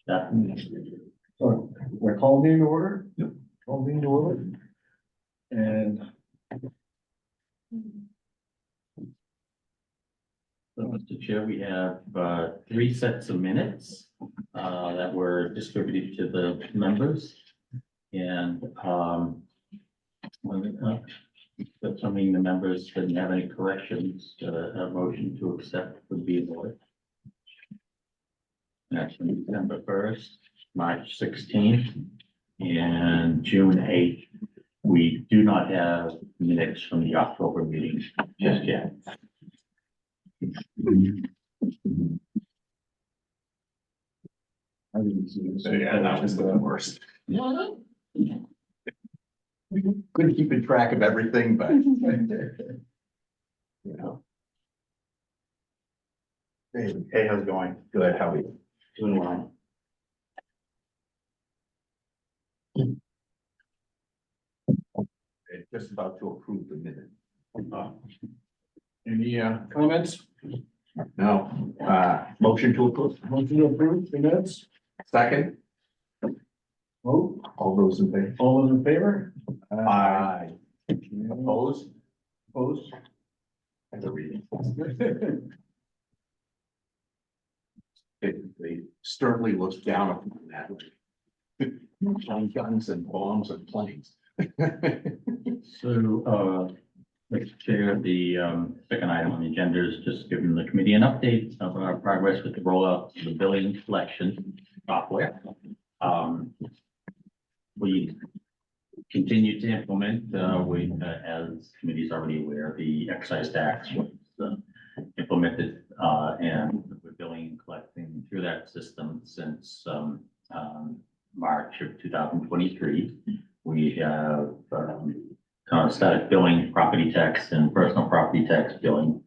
That, So we're called into order. Called into order. And so, Mr. Chair, we have, 3 sets of minutes, that were distributed to the members. And, assuming the members didn't have any corrections, a motion to accept would be in order. That's from December 1st, March 16th, and June 8th. We do not have minutes from the October meeting just yet. I didn't see this. Yeah, that was the worst. Yeah. Couldn't keep in track of everything, but. You know. Hey, how's it going? Good, how are you? Doing well. Just about to approve the minute. Any comments? No, motion to approve, Motion to approve the minutes? second, Vote. all those in favor? All those in favor? Aye. Opposed? Opposed? As a reading. They sternly looked down upon that. On guns and bombs and planes. So, Mr. Chair, the second item on the agenda is just giving the committee an update of our progress with the rollout of the billing collection software. We continue to implement, as committee is already aware, the excise tax was implemented, and we're billing and collecting through that system since March of 2023. We have started billing property tax and personal property tax billing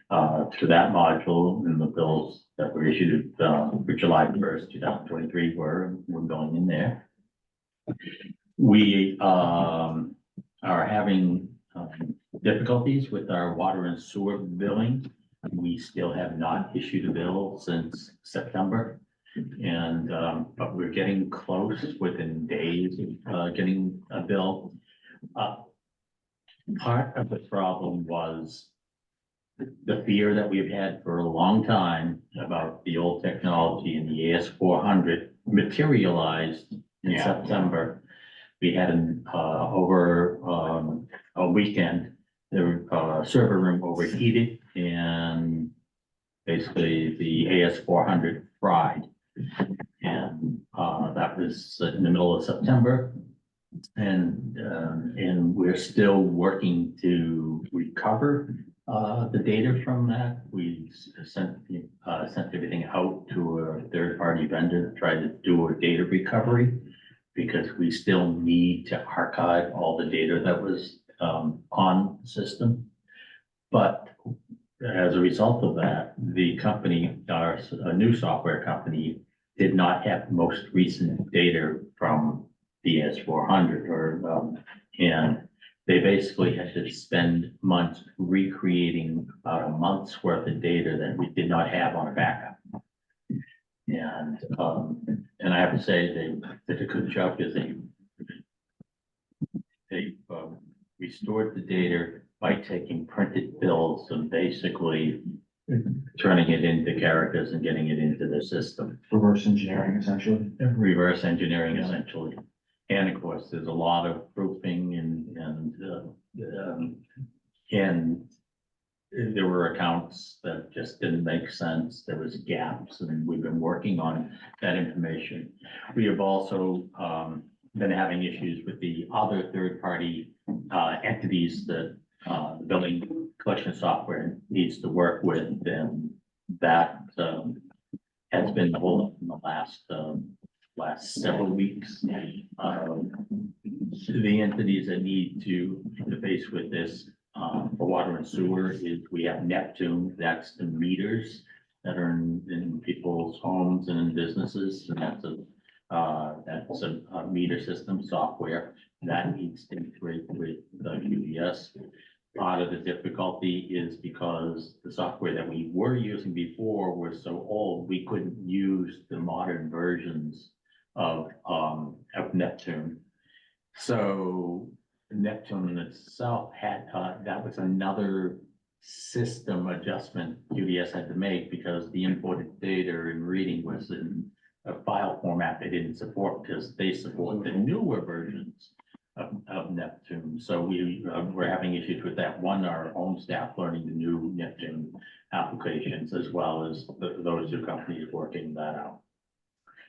to that module, and the bills that were issued for July 1st, 2023 we're billing in there. We are having difficulties with our water and sewer billing. We still have not issued a bill since September. And, but we're getting close within days of getting a bill. Part of the problem was the fear that we've had for a long time about the old technology, and the AS400 materialized in Yeah. September. We had over a weekend, the server room overheated, and basically the AS400 fried. And that was in the middle of September. And we're still working to recover the data from that. We sent everything out to a third-party vendor to try to do a data recovery, because we still need to archive all the data that was on the system. But as a result of that, the company, a new software company, did not have the most recent data from the S400, and they basically had to spend months recreating about a month's worth of data that we did not have on a backup. And I have to say they did a good job, because they restored the data by taking printed bills and basically turning it into characters and getting it into the system. Reverse engineering, essentially. Reverse engineering, essentially. And of course, there's a lot of proofing and there were accounts that just didn't make sense. There was gaps, and we've been working on that information. We have also been having issues with the other third-party entities that the billing collection software needs to work with, and that has been the whole in the last several weeks. The entities that need to interface with this for water and sewer is, we have Neptune, that's the meters that are in people's homes and in businesses, and that's a meter system software that needs to integrate with the QBS. part of the difficulty is because the software that we were using before was so old, we couldn't use the modern versions of Neptune. So Neptune itself had, that was another system adjustment UDS had to make because the imported data and reading was in a file format they didn't support because they support the newer versions of Neptune. So we're having issues with that. One, our own staff learning the new Neptune applications as well as those two companies working that out.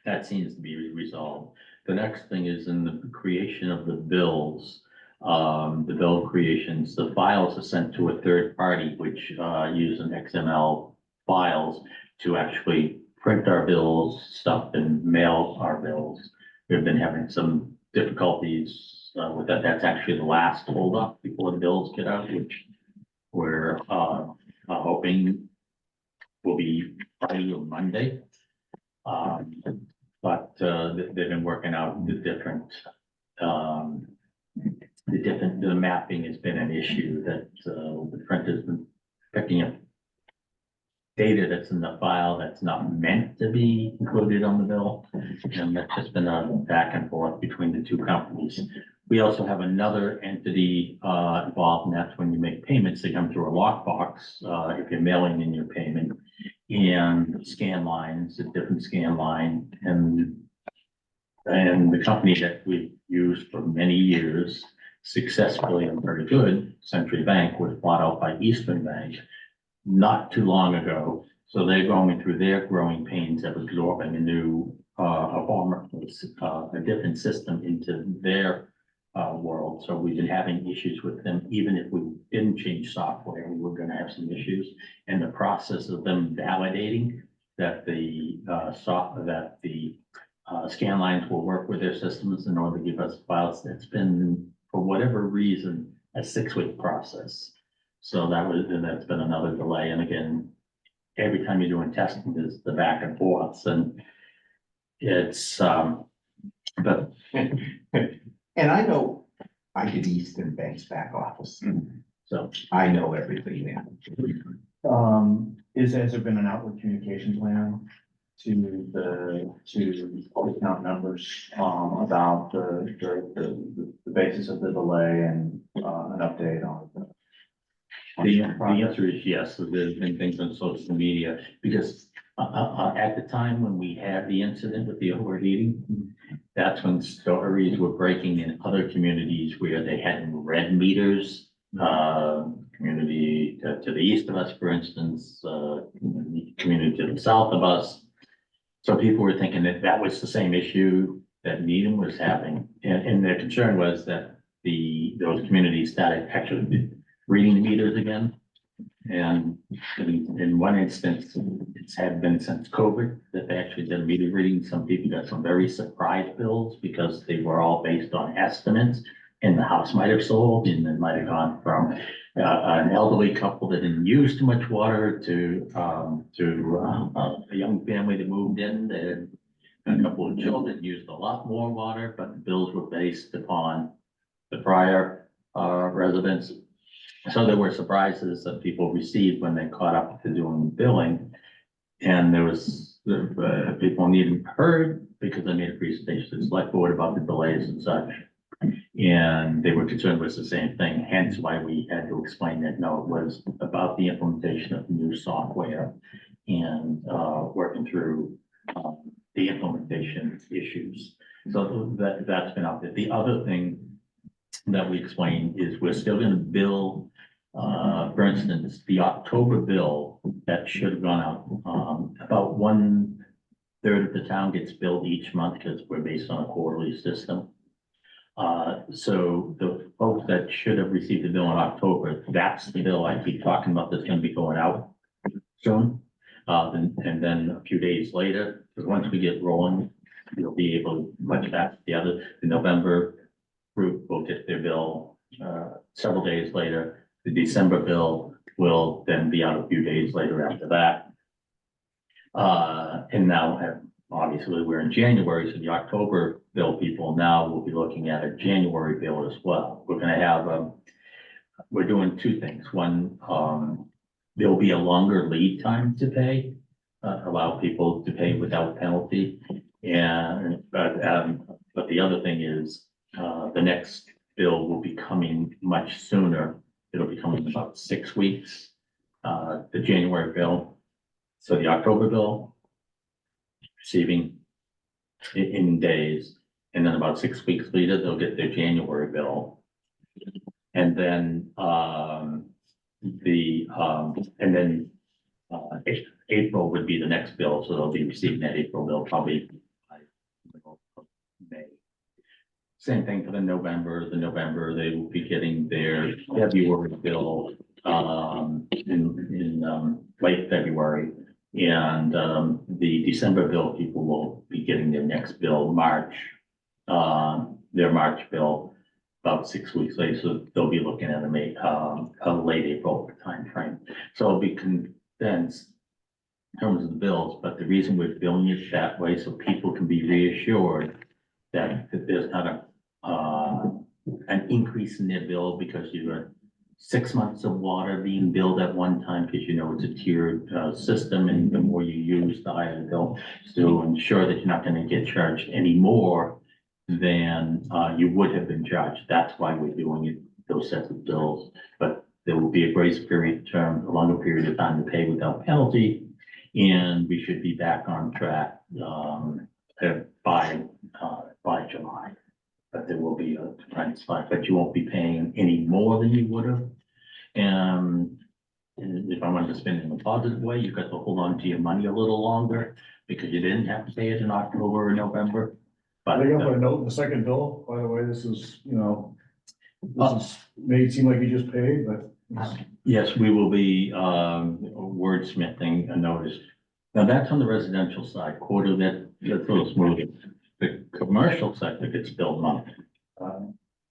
That seems to be resolved. The next thing is in the creation of the bills. The bill creations, the files are sent to a third party, which use an XML files to actually print our bills, stuff and mail our bills. We've been having some difficulties with that. That's actually the last holdup before the bills get out, which we're hoping will be Friday or Monday. But they've been working out the mapping has been an issue that the print has been picking up data that's in the file that's not meant to be included on the bill. And that's just been a back and forth between the two companies. We also have another entity involved, and that's when you make payments, they come through a lockbox if you're mailing in your payment. And scan lines, a different scan line, and the company that we've used for many years successfully and very good, Century Bank, was bought out by Eastern Bank not too long ago. So they're going through their growing pains of absorbing a new, a different system into their world. So we've been having issues with them. Even if we didn't change software, we were gonna have some issues. And the process of them validating that the scan lines will work with their systems in order to give us files, it's been, for whatever reason, a 6-week process. So that's been another delay. And again, every time you're doing testing, there's the back and forths, and it's but And I know I did Eastern Bank's back office, so I know everything there. Has there been an outward communication plan to account numbers, about the basis of the delay and, an update on the answer is yes. So there's been things on social media because at the time when we had the incident with the overheating, that's when stories were breaking in other communities where they had red meters. Community to the east of us, for instance, community to the south of us. So people were thinking that that was the same issue that Needham was having. And their concern was that those communities started actually reading the meters again. And in one instance, it's had been since COVID that they actually did meter reading. Some people got some very surprise bills because they were all based on estimates. And the house might have sold, and it might have gone from an elderly couple that didn't use too much water to a young family that moved in. They had a couple of children that used a lot more water, but the bills were based upon the prior residents. So there were surprises that people received when they caught up to doing billing. And there was people needed heard because I made a presentation to the select board about the delays and such. And they were concerned with the same thing, hence why we had to explain that, no, it was about the implementation of new software and working through the implementation issues. So that's been out there. The other thing that we explained is we're still gonna bill, for instance, the October bill that should have gone out, about 1/3 of the town gets billed each month because we're based on a quarterly system. So the folks that should have received the bill in October, that's the bill I keep talking about that's gonna be going out soon. And then a few days later, because once we get rolling, you'll be able to much back together. The November group will get their bill several days later. The December bill will then be out a few days later after that. And now obviously we're in January, so the October bill people now will be looking at a January bill as well. We're gonna have we're doing two things. One, there'll be a longer lead time to pay, allow people to pay without penalty. And, but the other thing is, the next bill will be coming much sooner. It'll be coming in about 6 weeks, the January bill. So the October bill, receiving in days, and then about 6 weeks later, they'll get their January bill. And then, and then, April would be the next bill, so they'll be receiving that April bill probably by middle of May. Same thing for the November, they will be getting their February bill, in late February. And, the December bill, people will be getting their next bill, March, their March bill about 6 weeks later, so they'll be looking at a late April timeframe. So it'll be condensed in terms of the bills, but the reason we're billing it that way, so people can be reassured that there's not an increase in their bill because you got 6 months of water being billed at one time, because you know it's a tiered system, and the more you use, the higher the bill. To ensure that you're not going to get charged any more than you would have been charged. That's why we're doing it, those sets of bills. But there will be a grace period term, a longer period of time to pay without penalty, and we should be back on track by July. But there will be a time spot, but you won't be paying any more than you would have. And if I wanted to spend it in a positive way, you got to hold on to your money a little longer because you didn't have to pay it in October or November. But I got a note in the second bill, by the way, this is, this is made it seem like you just paid, but yes, we will be wordsmithing a notice. Now that's on the residential side, quarter that's a little smoother. The commercial sector gets billed monthly.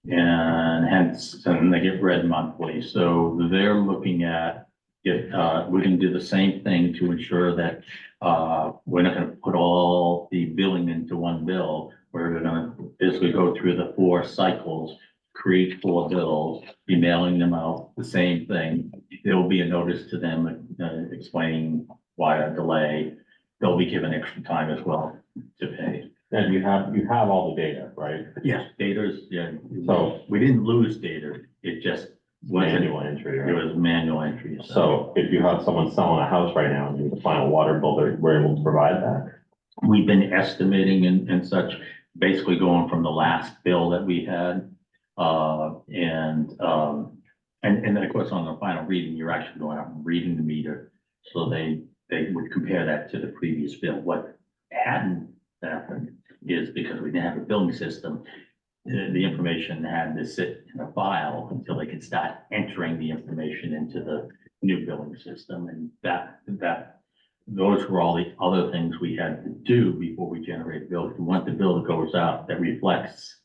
And hence, and they get read monthly, so they're looking at if we can do the same thing to ensure that we're not gonna put all the billing into one bill. We're gonna basically go through the 4 cycles, create 4 bills, be mailing them out, the same thing. There will be a notice to them explaining why a delay. They'll be given extra time as well to pay. And you have all the data, right? Yes, data's, yeah. So- we didn't lose data, it just wasn't, Manual entry, it right? was manual entry. So if you have someone selling a house right now and you need the final water bill, we're able to provide that. We've been estimating and such, basically going from the last bill that we had. And then of course on the final reading, you're actually going out and reading the meter. So they would compare that to the previous bill. What hadn't happened is because we didn't have a billing system, the information had to sit in a file until they could start entering the information into the new billing system. And those were all the other things we had to do before we generate bills. We want the bill that goes out that reflects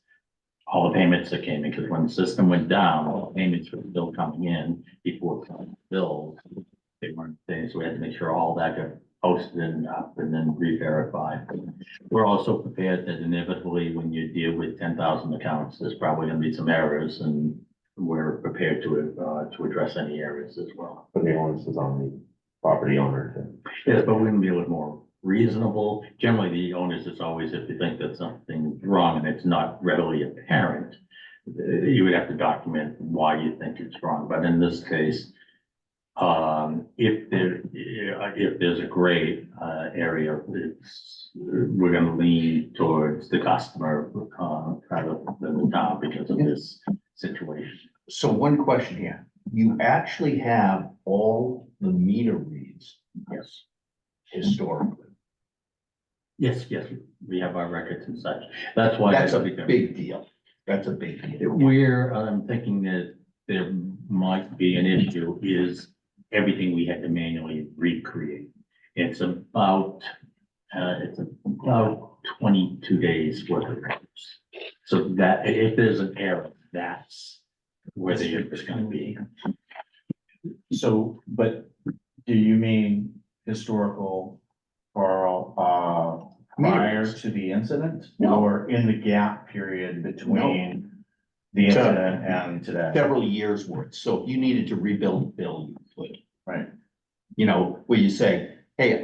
all the payments that came in, because when the system went down, all the payments were still coming in before bills. They weren't things, so we had to make sure all that got posted and up and then re-verified. We're also prepared that inevitably when you deal with 10,000 accounts, there's probably gonna be some errors, and we're prepared to address any errors as well. But the onus is on the property owner to. Yes, but we can be a little more reasonable. Generally, the onus is always if you think that something's wrong and it's not readily apparent, you would have to document why you think it's wrong. But in this case, if there's a gray area, we're gonna lean towards the customer rather than the town because of this situation. So one question here, you actually have all the meter reads Yes. historically. Yes, we have our records and such. That's why. That's a big deal. That's a big deal. Where I'm thinking that there might be an issue is everything we had to manually recreate. It's about 22 days worth of records. So that if there's an error, that's where the error is gonna be. So, but do you mean historical or, prior to the incident? No. Or in the gap period between The incident and today, several years worth. So if you needed to rebuild a bill, you could. right? You know, where you say, hey,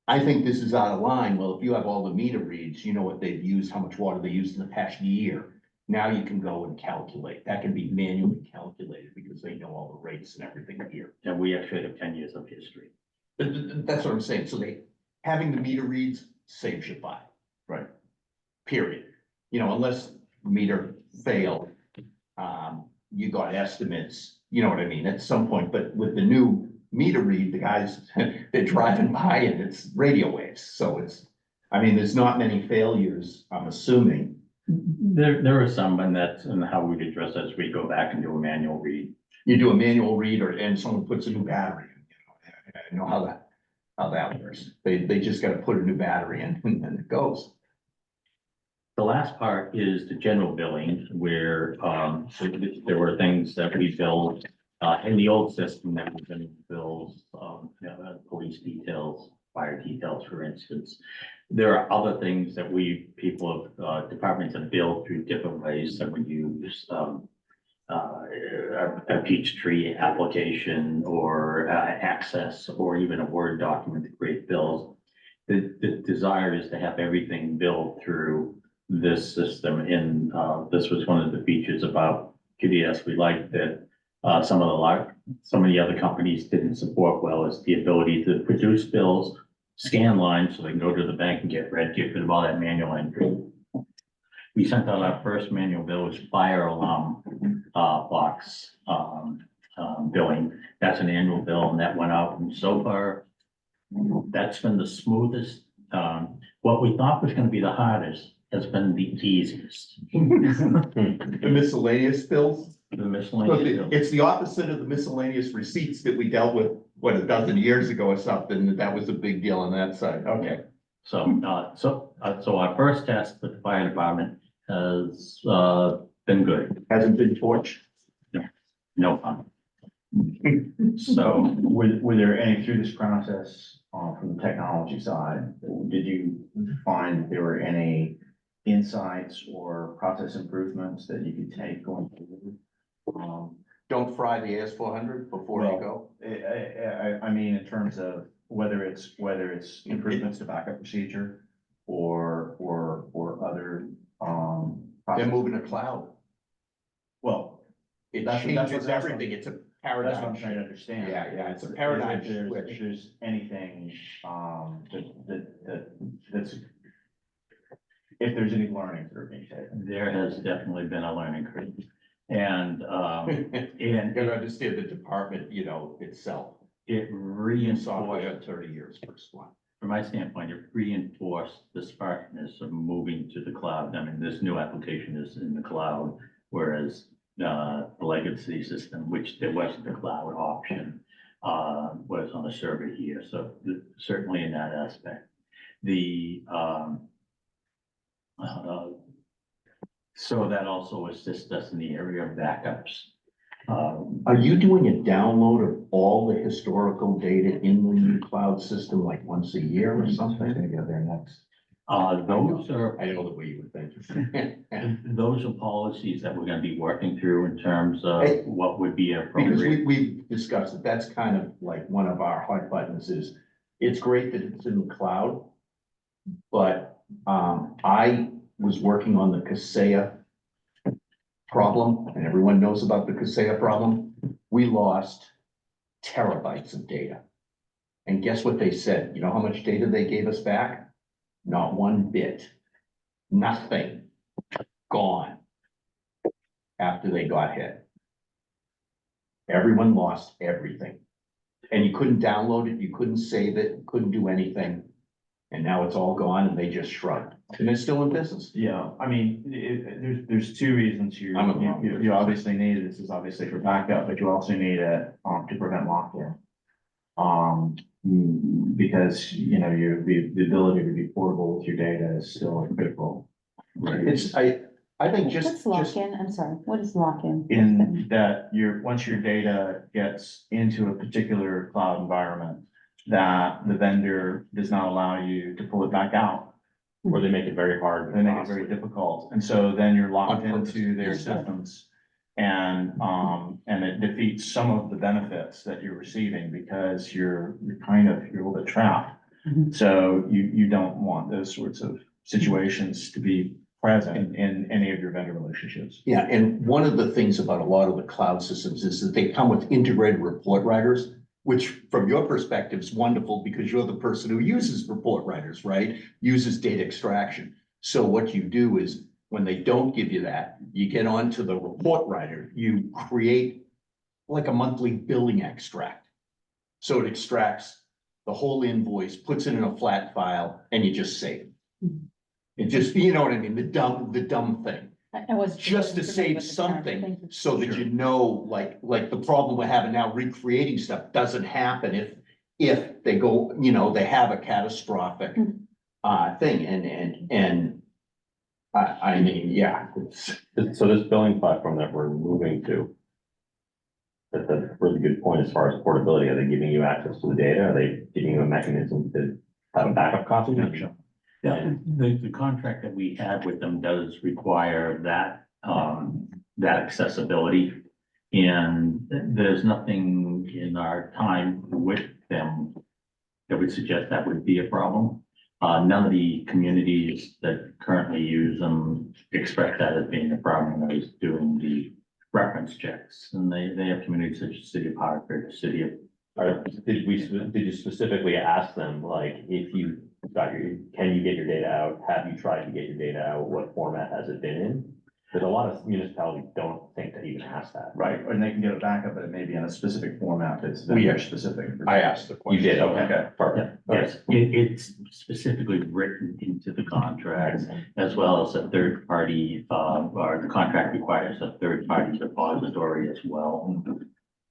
I think this is out of line. Well, if you have all the meter reads, you know what they've used, how much water they used in the past year. Now you can go and calculate. That can be manually calculated because they know all the rates and everything here. And we actually have 10 years of history. That's what I'm saying. So having the meter reads saves you five. Right. Period. You know, unless meter failed, you got estimates, you know what I mean, at some point, but with the new meter read, the guys, they're driving by and it's radio waves, so I mean, there's not many failures, I'm assuming. There are some, and that's and how we address as we go back and do a manual read. You do a manual read and someone puts a new battery in, you know, I know how that works. They just gotta put a new battery in and then it goes. The last part is the general billing, where there were things that we billed in the old system that we've been bills, police details, fire details, for instance. There are other things that departments have billed through different ways that we use. A Peachtree application or Access or even a Word document to create bills. The desire is to have everything billed through this system, and this was one of the features about QDS we liked that some of the other companies didn't support well, is the ability to produce bills, scan lines so they can go to the bank and get rid of all that manual entry. We sent out our first manual bill, was fire alarm box billing. That's an annual bill, and that went out, and so far that's been the smoothest. What we thought was going to be the hardest has been the easiest. The miscellaneous bills? The miscellaneous bill. It's the opposite of the miscellaneous receipts that we dealt with, what, a dozen years ago or something, that was a big deal on that side, okay. So our first test with the fire department has been good. Hasn't been forged? No fun. So Were there any, through this process, from the technology side, did you find there were any insights or process improvements that you could take going forward? Don't fry the AS400 before you go. I mean, in terms of whether it's improvements to backup procedure or other, They're moving to cloud. well, It That's what- changes that's what- everything. It's a that's what paradigm I'm trying to shift. understand. Yeah, it's a paradigm If switch. there's anything, that's, if there's any learnings that are being taken. there has definitely been a learning curve. And You gotta understand the department, you know, itself. it In software, reinforced, 30 years first one. from my standpoint, it reinforced the smartness of moving to the cloud. I mean, this new application is in the cloud, whereas the legacy system, which there wasn't the cloud option, was on the server here. So certainly in that aspect, so that also assists us in the area of backups. Are you doing a download of all the historical data in the new cloud system like once a year or something? Gonna go there next. Those are, I know the way you would think. those are policies that we're gonna be working through in terms of Hey, what would be Because appropriate. we've discussed it, that's kind of like one of our hot buttons is, it's great that it's in the cloud. But, I was working on the Kaseya problem, and everyone knows about the Kaseya problem. We lost terabytes of data. And guess what they said? You know how much data they gave us back? Not one bit. Nothing. Gone. After they got hit. Everyone lost everything. And you couldn't download it, you couldn't save it, couldn't do anything. And now it's all gone and they just shrugged. And they're still in business. Yeah, I mean, there's two reasons I'm in the wrong you obviously need, this is obviously for backup, but you also need it, to prevent lockdown. Because, you know, the ability to be portable with your data is still critical. It's, I think What's just, lock-in? I'm sorry, what is lock-in? In that once your data gets into a particular cloud environment, that the vendor does not allow you to pull it back out. Or they make it very hard. They make it very difficult, and so then you're locked On purpose. into their Yeah. systems. And it defeats some of the benefits that you're receiving because you're a little bit trapped. Mhm. So you don't want those sorts of situations to be present in any of your vendor relationships. Yeah, and one of the things about a lot of the cloud systems is that they come with integrated report writers, which from your perspective is wonderful because you're the person who uses report writers, right? Uses data extraction. So what you do is when they don't give you that, you get onto the report writer, you create like a monthly billing extract. So it extracts the whole invoice, puts it in a flat file, and you just save it. It just, you know what I mean, the dumb thing. I was. Just to save Thank something, you. so that you know, like the problem we're having now, recreating stuff doesn't happen if they go, you know, they have a catastrophic thing, and I mean, yeah, it's, So this billing platform that we're moving to. That's a really good point as far as portability. Are they giving you access to the data? Are they giving you a mechanism to have a backup copy? Yeah, the contract that we had with them does require that accessibility. And there's nothing in our time with them that would suggest that would be a problem. None of the communities that currently use them express that as being a problem. I was doing the reference checks, and they have communities such as City of Hartford, City of. Did you specifically ask them, like, if you can you get your data out? Have you tried to get your data out? What format has it been in? Because a lot of municipalities don't think to even ask that. Right, and they can get it backup, but it may be in a specific format that's We- vendor specific. I asked the You question. did, okay, Okay. perfect. Yes, it's specifically written into the contract, as well as a third party, or the contract requires a third party depository as well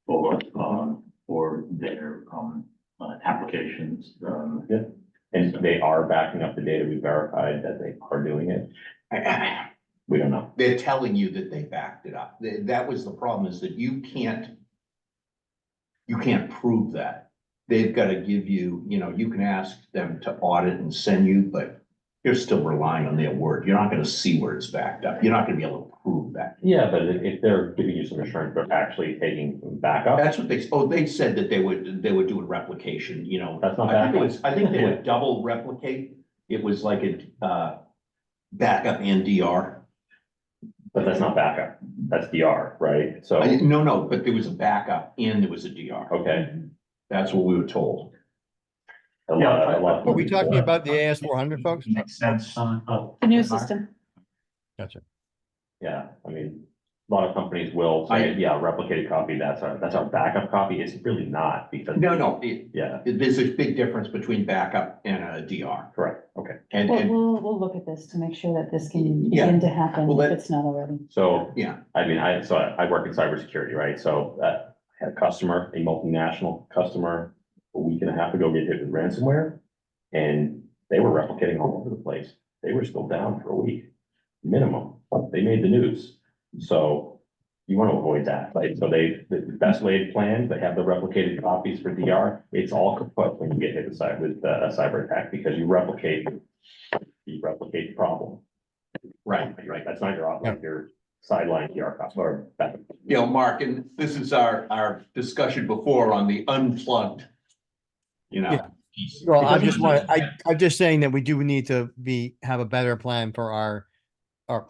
for their, applications. And they are backing up the data. We verified that they are doing it. We don't know. They're telling you that they backed it up. That was the problem, is that you can't prove that. They've got to give you, you know, you can ask them to audit and send you, but you're still relying on their word. You're not going to see where it's backed up. You're not going to be able to prove that. Yeah, but if they're giving you some assurance, they're actually taking backup. That's what they said that they would do a replication, you know. That's not I think they would double replicate. It was like a backup and DR. But that's not backup. That's DR, right? So, No, but there was a backup and there was a DR. okay. That's what we were told. A lot. Are we talking about the AS400, folks? Makes sense. The new system. Gotcha. Yeah, I mean, a lot of companies will say, yeah, replicated copy, that's our backup copy. It's really not because. No, Yeah, there's a big difference between backup and a DR. correct. Okay. And, Well, and, we'll look at this to make sure that this can Yeah. begin to happen Well, if that- it's not already. So, yeah, I mean, I work in cybersecurity, right? So, I had a customer, a multinational customer, a week and a half ago get hit with ransomware. And they were replicating all over the place. They were still down for a week, minimum. They made the news. So you want to avoid that, right? So the best laid plans, they have the replicated copies for DR. It's all kaput when you get hit with a cyber attack because you replicate the problem. right. That's not your sideline DR copy or backup. You know, Mark, and this is our discussion before on the unplugged, you know. Yeah. piece. Well, Because I'm just saying that we do need to have a better plan for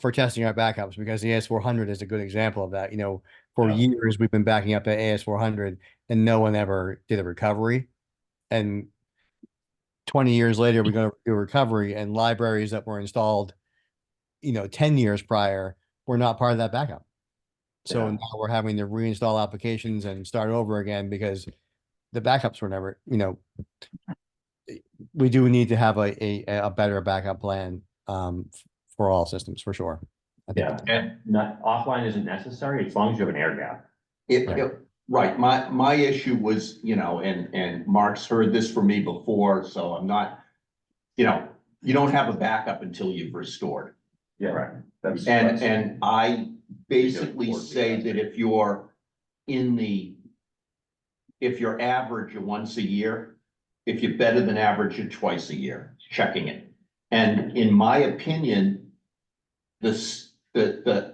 for testing our backups, because the AS400 is a good example of that. You know, for Yeah. years, we've been backing up the AS400 and no one ever did a recovery. And 20 years later, we're going to do a recovery, and libraries that were installed, 10 years prior were not part of that backup. So Yeah. now we're having to reinstall applications and start over again because the backups were never, we do need to have a better backup plan for all systems, for sure. I think Yeah, and not, offline isn't necessary as long as you have an air gap. Right, my issue was, and Mark's heard this from me before, so I'm not, you don't have a backup until you've restored. Yeah, right. That's. And I basically Board say that if you're average, you're once a year, if you're better than average, you're twice a year, checking it. And in my opinion,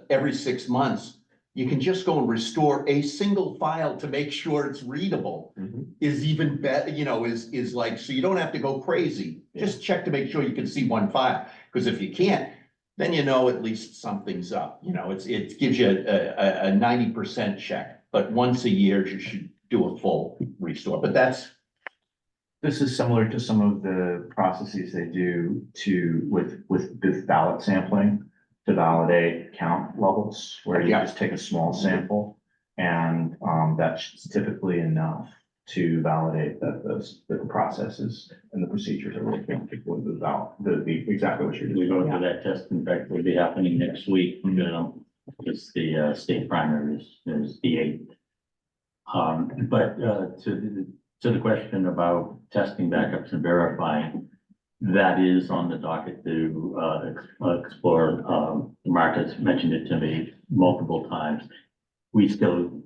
every 6 months, you can just go and restore a single file to make sure it's readable. Is even better, is like, so you don't have to go crazy. Just check to make sure you can see one file, because if you can't, then at least something's up. It gives you a 90% check, but once a year you should do a full restore, but This is similar to some of the processes they do with ballot sampling to validate count levels, where you Yeah. just take a small sample. And that's typically enough to validate that the processes and the procedures are working with exactly what you're We doing. go through that test, in fact, will be happening next week, it's the state primary is the 8th. But to the question about testing backups and verifying, that is on the docket to explore. Mark has mentioned it to me multiple times. We still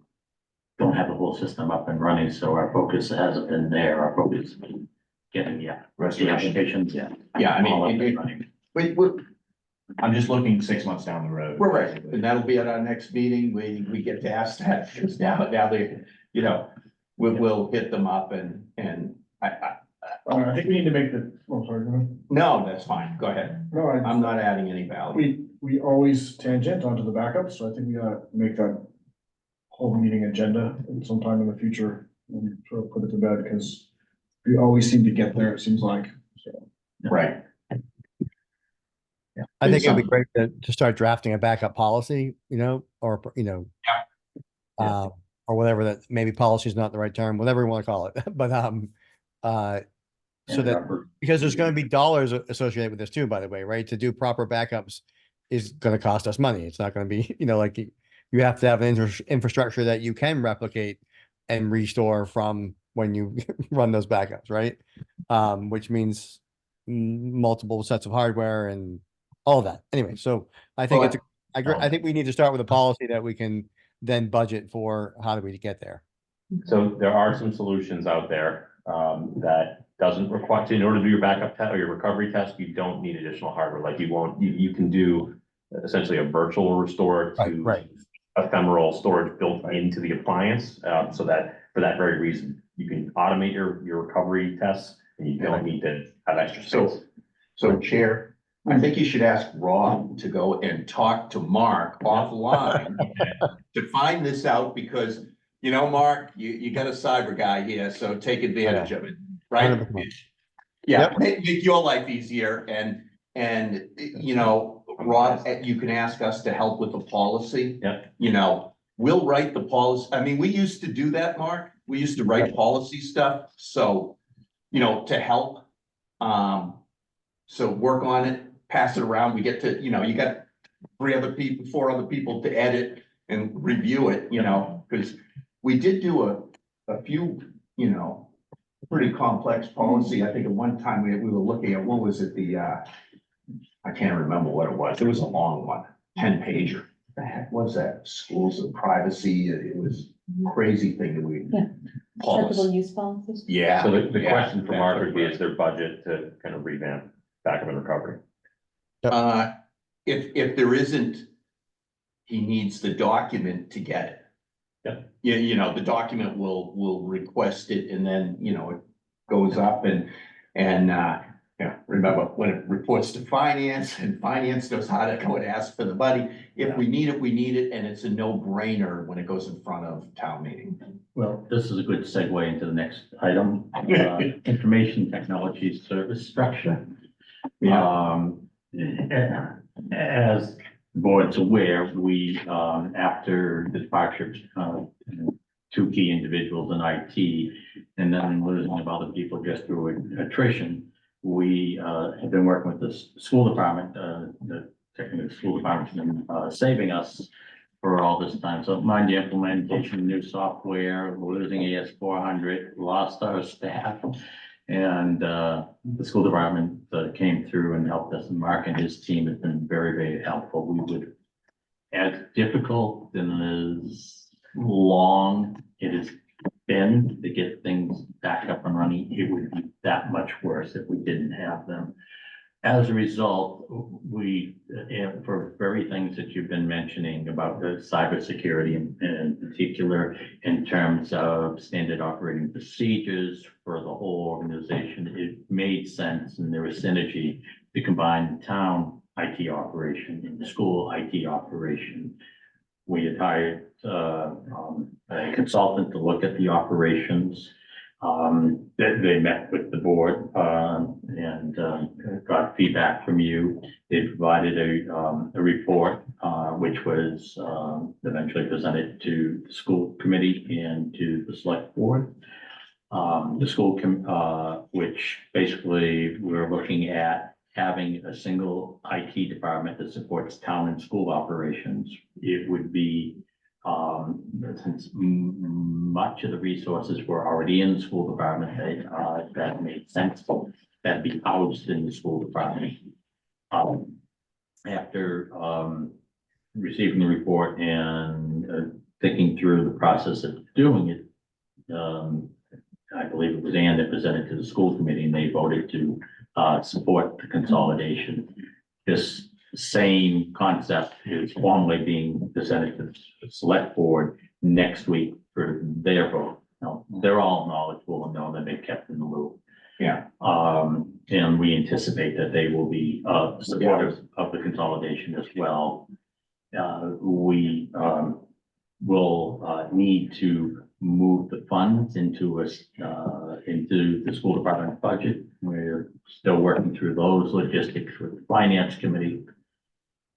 don't have the whole system up and running, so our focus hasn't been there. Our focus has been getting the Restoration. applications, Yeah, I all up mean, and running. I'm just looking 6 months down the road. we're right, and that'll be at our next meeting, we get to ask that, because now they, we'll hit them up and I think we need to make sorry, go ahead. no, that's fine, go ahead. No, I'm not adding any value. we always tangent onto the backups, so I think we gotta make that whole meeting agenda sometime in the future and sort of put it to bed, because we always seem to get there, it seems like, so. Right. I think it'd be Some- great to start drafting a backup policy, or, or whatever that, maybe policy is not the right term, whatever you want to call it, but, so that, because there's going to be dollars associated with this too, by the way, right? To do proper backups is going to cost us money. It's not going to be, like you have to have an infrastructure that you can replicate and restore from when you run those backups, right? Which means multiple sets of hardware and all that. Anyway, so I think I think we need to start with a policy that we can then budget for. How do we get there? So there are some solutions out there, that doesn't require, in order to do your backup test or your recovery test, you don't need additional hardware. Like you can do essentially a virtual restore to Right. ephemeral storage built into the appliance, so that for that very reason, you can automate your recovery tests and you don't need to have extra space. So Chair, I think you should ask Rob to go and talk to Mark offline to find this out, because, Mark, you got a cyber guy here, so take advantage of it, right? 100%. Yeah, Yep. make your life easier Rob, you can ask us to help with the policy. Yep. We'll write the policy. I mean, we used to do that, Mark. We used to write policy stuff, so, to help. So work on it, pass it around. We get to, you got 4 other people to edit and review it, because we did do a few, pretty complex policy. I think at one time we were looking at, what was it, I can't remember what it was. It was a long one, 10-pager. The heck was that? Schools of privacy. It was a crazy thing that we. Yeah. Policy. Acceptable use policies. Yeah. So the yeah, question for that's Mark would be, right. is there budget to kind of revamp backup and recovery? If there isn't, he needs the document to get it. Yep. Yeah, the document will request it, and then, it goes up and, remember, when it reports to finance, and finance knows how to go and ask for the money. If we need it, we need it, and it's a no-brainer when it goes in front of town meeting. Well, this is a good segue into the next item, information technology service structure. As the board's aware, we, after the departure of 2 key individuals in IT, and then losing of other people just through attrition, we have been working with the school department, the technical school department's been saving us for all this time. So mind the implementation of new software, we're losing AS400, lost our staff. And the school department came through and helped us, and Mark and his team have been very, very helpful. We would, as difficult and as long it has been to get things back up and running, it would be that much worse if we didn't have them. As a result, for very things that you've been mentioning about the cybersecurity in particular, in terms of standard operating procedures for the whole organization, it made sense and there was synergy to combine the town IT operation and the school IT operation. We had hired a consultant to look at the operations. They met with the board and got feedback from you. They provided a report which was eventually presented to the school committee and to the select board. Which basically we're looking at having a single IT department that supports town and school operations. It would be, since much of the resources were already in the school department, that made sense, that'd be housed in the school department. After receiving the report and thinking through the process of doing it, I believe it was Ann that presented to the school committee and they voted to support the consolidation. This same concept is formally being presented to the select board next week for their vote. Now, they're all knowledgeable and know that they've kept in the loop. Yeah. And we anticipate that they will be supportive of the consolidation as well. We will need to move the funds into the school department budget. We're still working through those logistics with the finance committee.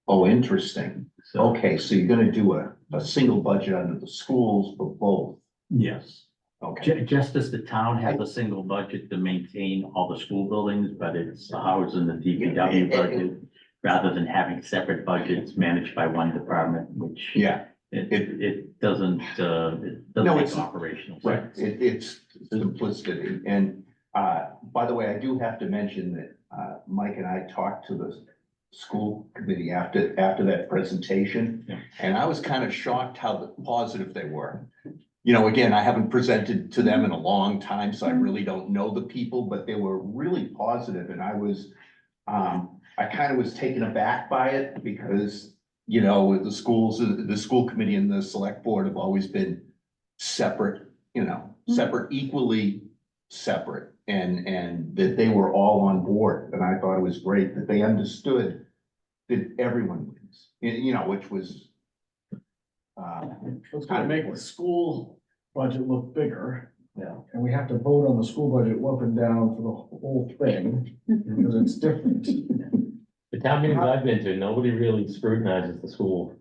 Oh, interesting. So, Okay, so you're gonna do a single budget under the schools for both. yes, Okay, just as the town has a single budget to maintain all the school buildings, but it's housed in the DPW budget rather than having separate budgets managed by one department, which yeah, it doesn't No, make it's- operational right. sense. It's simplicity. And, by the way, I do have to mention that, Mike and I talked to the school committee after that presentation. Yeah. And I was kind of shocked how positive they were. You know, again, I haven't presented to them in a long time, so I really don't know the people, but they were really positive and I was, I kind of was taken aback by it because, you know, the school committee and the select board have always been separate, you know, equally separate. And that they were all on board. And I thought it was great that they understood that everyone wins, you know, which was, It's gonna make the school budget look bigger. Yeah. And we have to vote on the school budget up and down for the whole thing, because it's different. The town meetings I've been to, nobody really scrutinizes the school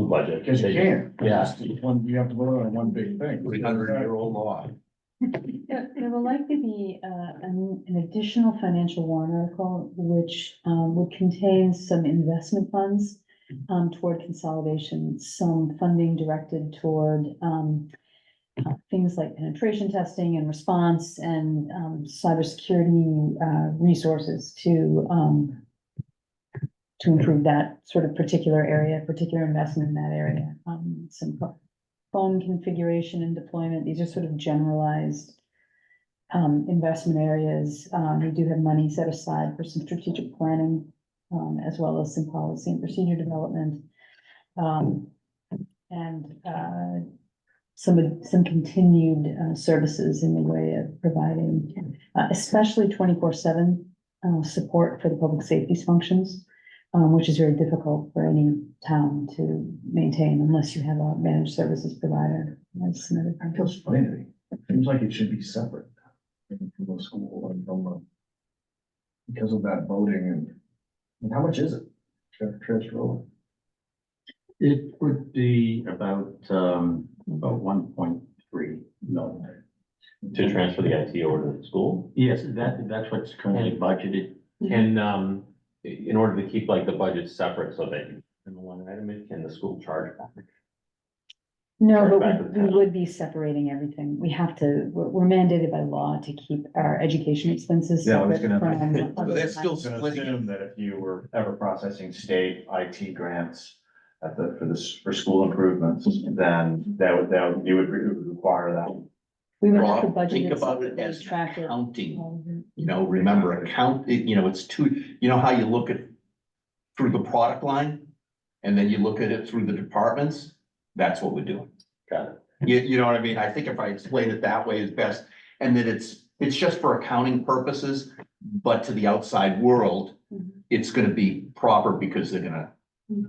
budget. Because you They- can't. Yeah. It's just one, you have to vote on one big thing. 300-year-old law. There will likely be an additional financial warrant article, which would contain some investment funds toward consolidation, some funding directed toward things like penetration testing and response and cybersecurity resources to improve that sort of particular area, particular investment in that area. Some phone configuration and deployment. These are sort of generalized investment areas. We do have money set aside for some strategic planning, as well as some policy and procedure development. And some continued services in the way of providing, especially 24/7 support for the public safety functions, which is very difficult for any town to maintain unless you have a managed services provider. That's some other It feels funny to me. It seems like it should be separate from the school and from the, because of that voting and how much is it? Transfer over. It would be about 1.3 million. To transfer the IT over to the school. Yes, that's what's currently budgeted. Can, in order to keep like the budget separate so that in the one item, can the school charge back? No, Charge but back to the we town. would be separating everything. We have to, we're mandated by law to keep our education expenses. Yeah, I was separate gonna- from But that's still I was gonna assume that if you were ever processing state IT grants for school improvements, then it would require that. We would have to Rob, budget think it about it separately, as track it. accounting. You know, remember it's two, you know how you look at through the product line? And then you look at it through the departments? That's what we're doing. Got it. You know what I mean? I think if I explain it that way is best, and that it's just for accounting purposes, but to the outside world, Mhm. it's gonna be proper because they're gonna,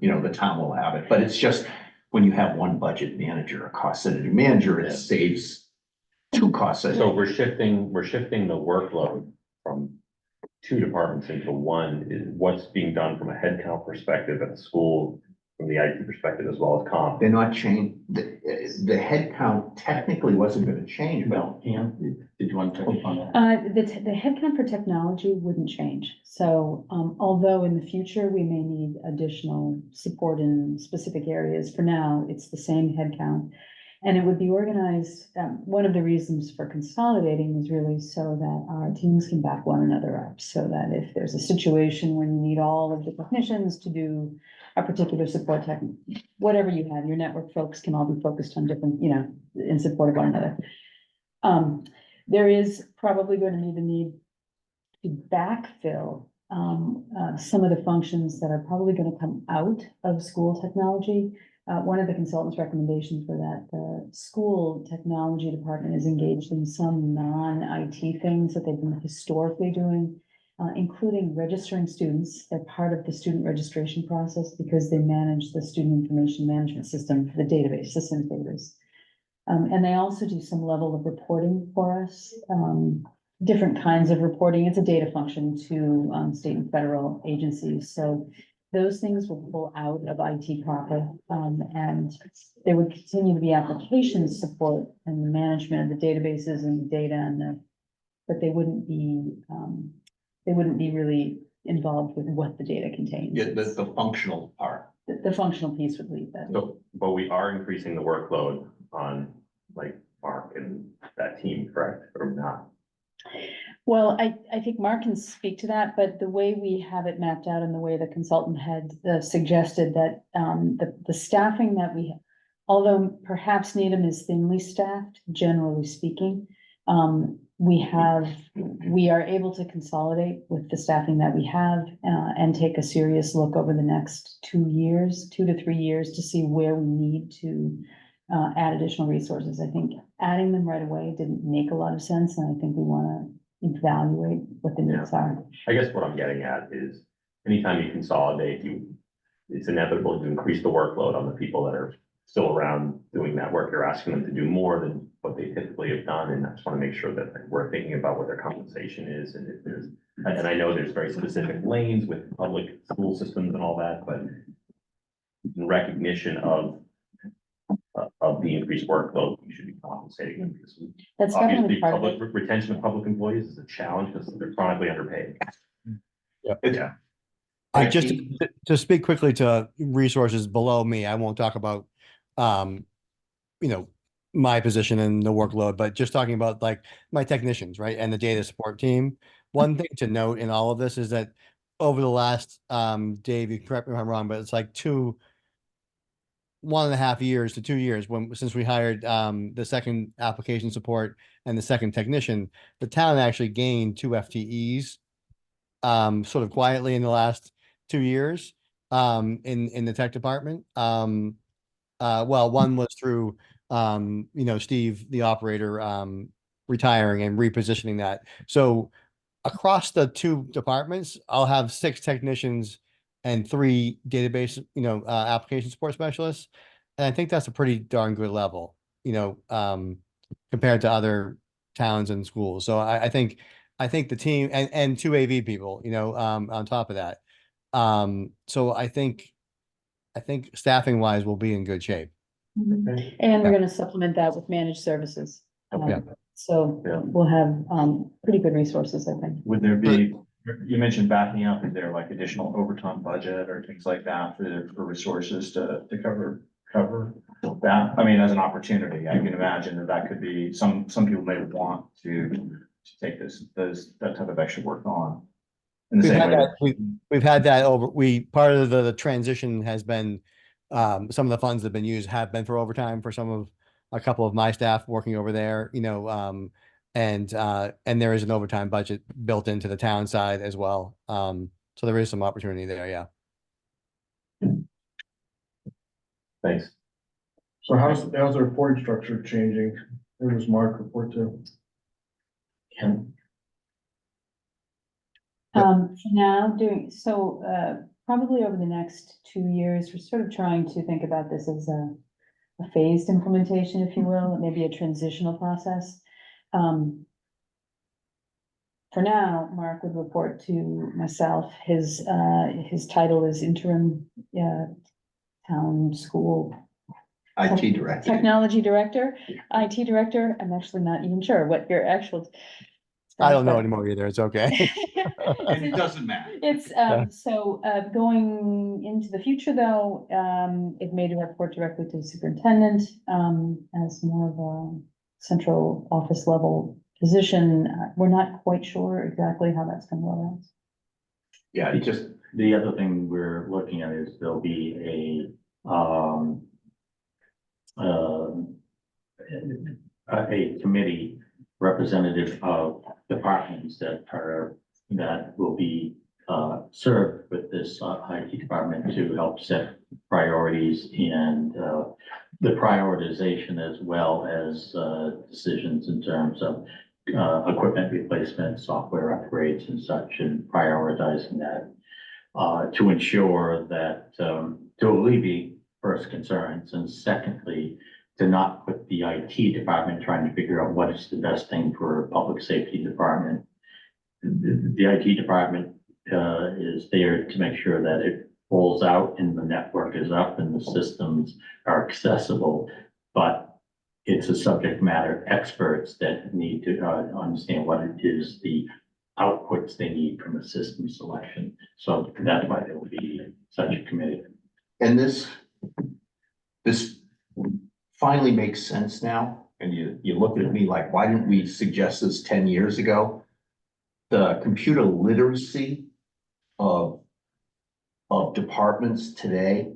you know, the town will have it, but it's just when you have one budget manager, a cost center manager, it saves two cost centers. So we're shifting the workload from two departments into one. Is what's being done from a headcount perspective at the school, from the IT perspective as well as comp. They're not changed, the head count technically wasn't gonna change, but Well, Pam, did you want to touch upon that? The headcount for technology wouldn't change. So, although in the future, we may need additional support in specific areas, for now, it's the same headcount. And it would be organized, one of the reasons for consolidating is really so that our teams can back one another up. So that if there's a situation when you need all of the technicians to do a particular support tech, whatever you have, your network folks can all be focused on different, you know, in support of one another. There is probably going to be the need to backfill some of the functions that are probably going to come out of school technology. One of the consultants' recommendations for that, the school technology department is engaged in some non-IT things that they've been historically doing, including registering students. They're part of the student registration process because they manage the student information management system for the database, systems database. And they also do some level of reporting for us, different kinds of reporting. It's a data function to state and federal agencies. So those things will pull out of IT proper, and there would continue to be application support and the management of the databases and the data but they wouldn't be really involved with what the data contains. yeah, the functional part. The functional piece would leave that. So, but we are increasing the workload on like Mark and that team, correct, or not? Well, I think Mark can speak to that, but the way we have it mapped out and the way the consultant had suggested that the staffing that we, although perhaps Needham is thinly staffed, generally speaking, we are able to consolidate with the staffing that we have and take a serious look over the next 2 years, 2 to 3 years, to see where we need to add additional resources. I think adding them right away didn't make a lot of sense, and I think we want to evaluate what the needs are. I guess what I'm getting at is anytime you consolidate, it's inevitable to increase the workload on the people that are still around doing that work. You're asking them to do more than what they typically have done. And I just want to make sure that we're thinking about what their compensation is. And if there's, and I know there's very specific lanes with public school systems and all that, but in recognition of the increased workload, we should be compensating them because That's definitely obviously part of public it. retention of public employees is a challenge because they're chronically underpaid. Yeah. I just, to speak quickly to resources below me, I won't talk about, you know, my position and the workload, but just talking about like my technicians, right? And the data support team. One thing to note in all of this is that over the last, Dave, you correct me if I'm wrong, but it's like 1.5 years to 2 years since we hired the second application support and the second technician, the town actually gained 2 FTEs sort of quietly in the last 2 years in the tech department. Well, one was through you know, Steve, the operator, retiring and repositioning that. So across the 2 departments, I'll have 6 technicians and 3 database, you know, application support specialists. And I think that's a pretty darn good level, you know, compared to other towns and schools. So I think the team and 2 AV people, you know, on top of that. So I think staffing wise, we'll be in good shape. And we're gonna supplement that with managed services. Okay. So Yeah. we'll have pretty good resources, I think. Would there be, you mentioned backing up, is there like additional overtime budget or things like that for resources to cover that? I mean, as an opportunity, I can imagine that could be, some people may want to take that type of extra work on. In the We've same had way. that, we've had that part of the transition has been, some of the funds that have been used have been for overtime for some of a couple of my staff working over there, and there is an overtime budget built into the town side as well. So there is some opportunity there, yeah. Thanks. So how's the reporting structure changing? Where does Mark report to? And For now, probably over the next 2 years, we're sort of trying to think about this as a phased implementation, if you will, maybe a transitional process. For now, Mark would report to myself. His title is interim, town school IT director. technology director, IT director. I'm actually not even sure what your actual. I don't know anymore either. It's okay. And it doesn't matter. It's, going into the future though, it may report directly to the superintendent, as more of a central office level position. We're not quite sure exactly how that's gonna roll out. Yeah, it just, the other thing we're looking at is there'll be a committee representative of departments that will be served with this IT department to help set priorities and the prioritization as well as decisions in terms of equipment replacement, software upgrades and such, and prioritizing that to ensure that to alleviate first concerns, and secondly, to not put the IT department trying to figure out what is the best thing for a public safety department. The IT department is there to make sure that it rolls out and the network is up and the systems are accessible, but it's a subject matter experts that need to understand what it is, the outputs they need from a system selection. So that's why there will be such a committee. and this finally makes sense now. And you look at me like, why didn't we suggest this 10 years ago? The computer literacy of departments today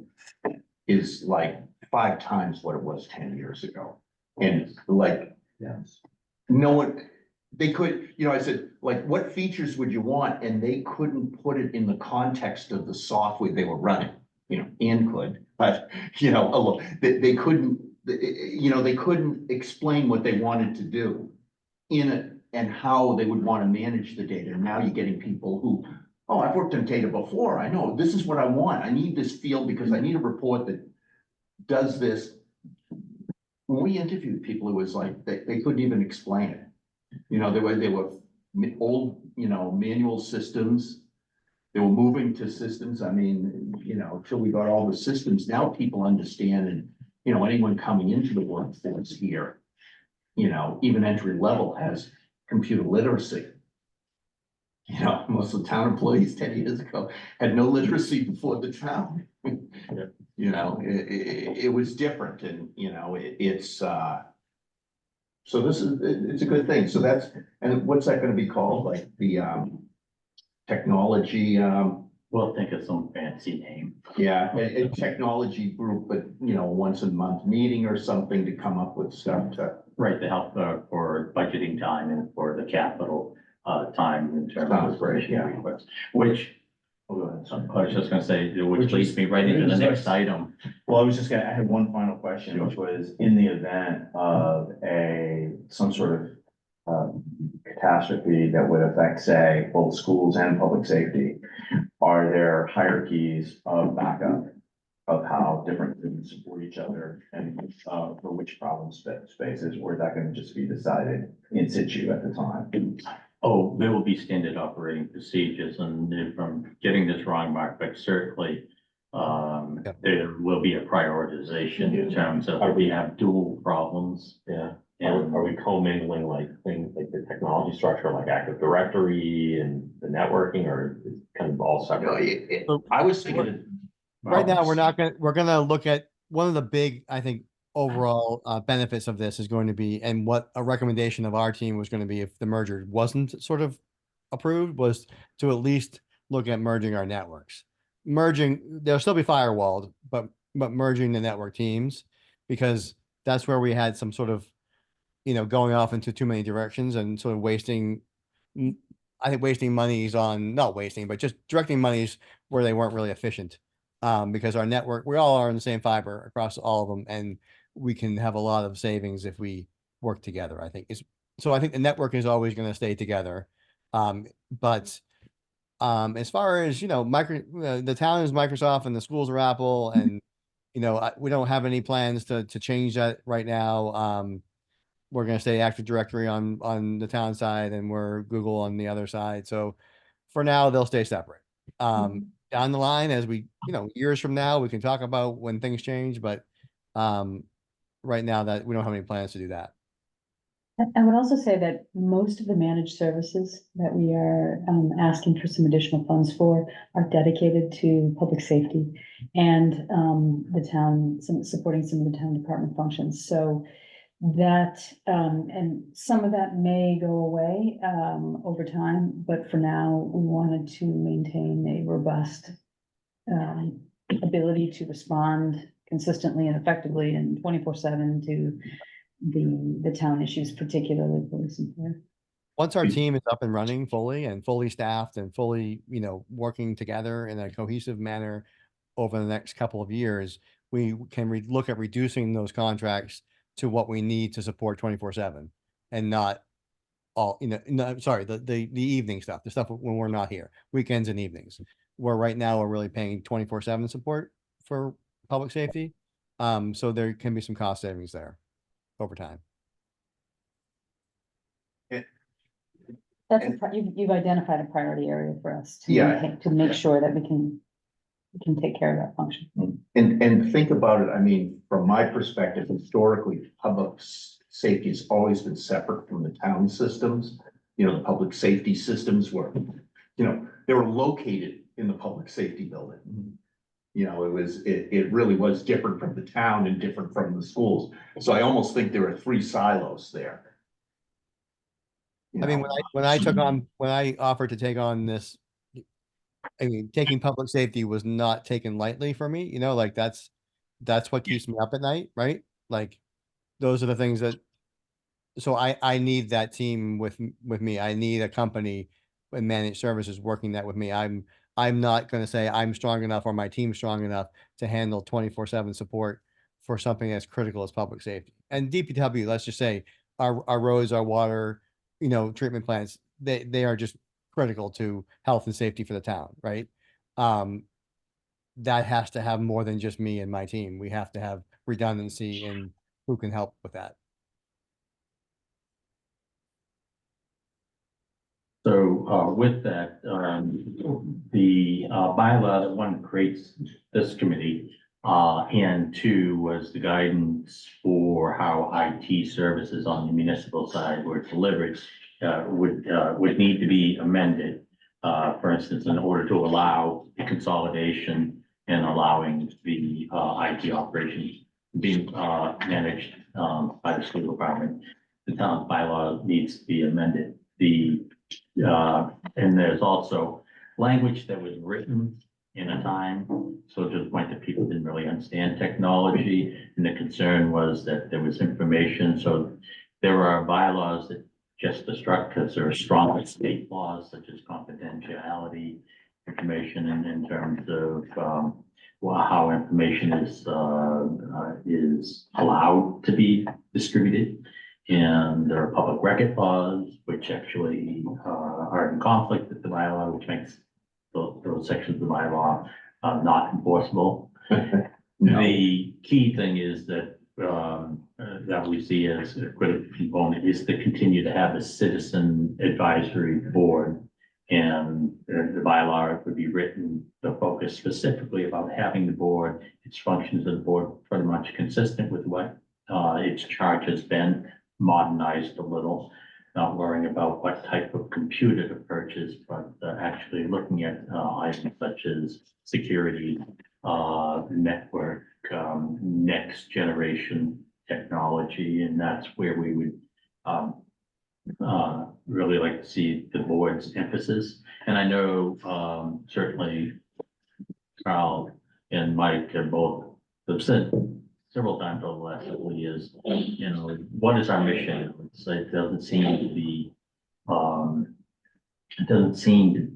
is like 5 times what it was 10 years ago. And like, Yes. no one, they could, I said, like, what features would you want? And they couldn't put it in the context of the software they were running. Ann could, but, they couldn't, they couldn't explain what they wanted to do in it and how they would want to manage the data. And now you're getting people who, oh, I've worked on data before. I know this is what I want. I need this field because I need a report that does this. When we interviewed people, it was like, they couldn't even explain it. They were old, manual systems. They were moving to systems. I mean, till we got all the systems, now people understand, and, anyone coming into the workforce here, even entry level has computer literacy. Most of the town employees 10 years ago had no literacy before the town. It was different, and, it's, so it's a good thing. So and what's that gonna be called? Like the, technology, We'll think of some fancy name. a technology group, but, once a month meeting or something to come up with stuff to. Right, to help for budgeting time and for the capital time in terms Sounds of great, yeah. requests, which, I was just gonna say, which Which leads is- me right into the which is next like- item. Well, I had one final question, which was, in the event of some sort of catastrophe that would affect, say, both schools and public safety, are there hierarchies of backup of how different groups support each other and for which problem spaces, or is that going to just be decided in situ at the time? Oh, there will be standard operating procedures, and if I'm getting this wrong, Mark, but certainly there will be a prioritization in terms of we have dual problems. Yeah. And Are we commingling like things like the technology structure, like Active Directory and the networking, or is it kind of all separate? I was thinking. Right now, we're gonna look at one of the big, I think, overall benefits of this is going to be, and what a recommendation of our team was going to be if the merger wasn't sort of approved, was to at least look at merging our networks. They'll still be firewalled, but merging the network teams, because that's where we had some sort of, going off into too many directions and sort of wasting, I think wasting monies on, not wasting, but just directing monies where they weren't really efficient. Because our network, we all are in the same fiber across all of them, and we can have a lot of savings if we work together, I think. So I think the network is always going to stay together. But as far as, the town is Microsoft and the schools are Apple, and, we don't have any plans to change that right now. We're going to stay Active Directory on the town side, and we're Google on the other side. So for now, they'll stay separate. Down the line, as we, years from now, we can talk about when things change, but right now that we don't have any plans to do that. I would also say that most of the managed services that we are asking for some additional funds for are dedicated to public safety and the town, supporting some of the town department functions. So that, and some of that may go away over time, but for now, we wanted to maintain a robust ability to respond consistently and effectively and 24/7 to the town issues, particularly police and fire. Once our team is up and running fully and fully staffed and fully, working together in a cohesive manner over the next couple of years, we can look at reducing those contracts to what we need to support 24/7 and not all, no, sorry, the evening stuff, the stuff when we're not here, weekends and evenings. Where right now we're really paying 24/7 support for public safety. So there can be some cost savings there over time. That's you've identified a priority area for us to Yeah. to make sure that we can take care of that function. And think about it, I mean, from my perspective, historically, safety has always been separate from the town systems. The public safety systems were, they were located in the public safety building. It really was different from the town and different from the schools. So I almost think there are three silos there. I mean, when I offered to take on this, I mean, taking public safety was not taken lightly for me, like that's what keeps me up at night, right? Like, those are the things that, so I need that team with me. I need a company and managed services working that with me. I'm not going to say I'm strong enough or my team's strong enough to handle 24/7 support for something as critical as public safety. And DPW, let's just say our roads, our water, treatment plants, they are just critical to health and safety for the town, right? That has to have more than just me and my team. We have to have redundancy in who can help with that. So with that, the bylaw that one creates this committee, and two was the guidance for how IT services on the municipal side were delivered, would need to be amended. For instance, in order to allow the consolidation and allowing the IT operations being managed by the school department, the town's bylaw needs to be amended. And there's also language that was written in a time, so to the point that people didn't really understand technology, and the concern was that there was information, so there are bylaws that just destruct, because there are strong state laws such as confidentiality information, and in terms of how information is allowed to be distributed. And there are public record laws, which actually are in conflict with the bylaw, which makes those sections of the bylaw not enforceable. The key thing is that that we see as a critical component is to continue to have a citizen advisory board. And the bylaw would be written to focus specifically about having the board, its functions of the board pretty much consistent with what its charge has been, modernized a little, not worrying about what type of computer to purchase, but actually looking at items such as security, network, next generation technology, and that's where we would really like to see the board's emphasis. And I know certainly Carl and Mike have both have said several times over the last couple of years, you know, what is our mission? It doesn't seem to be, it doesn't seem to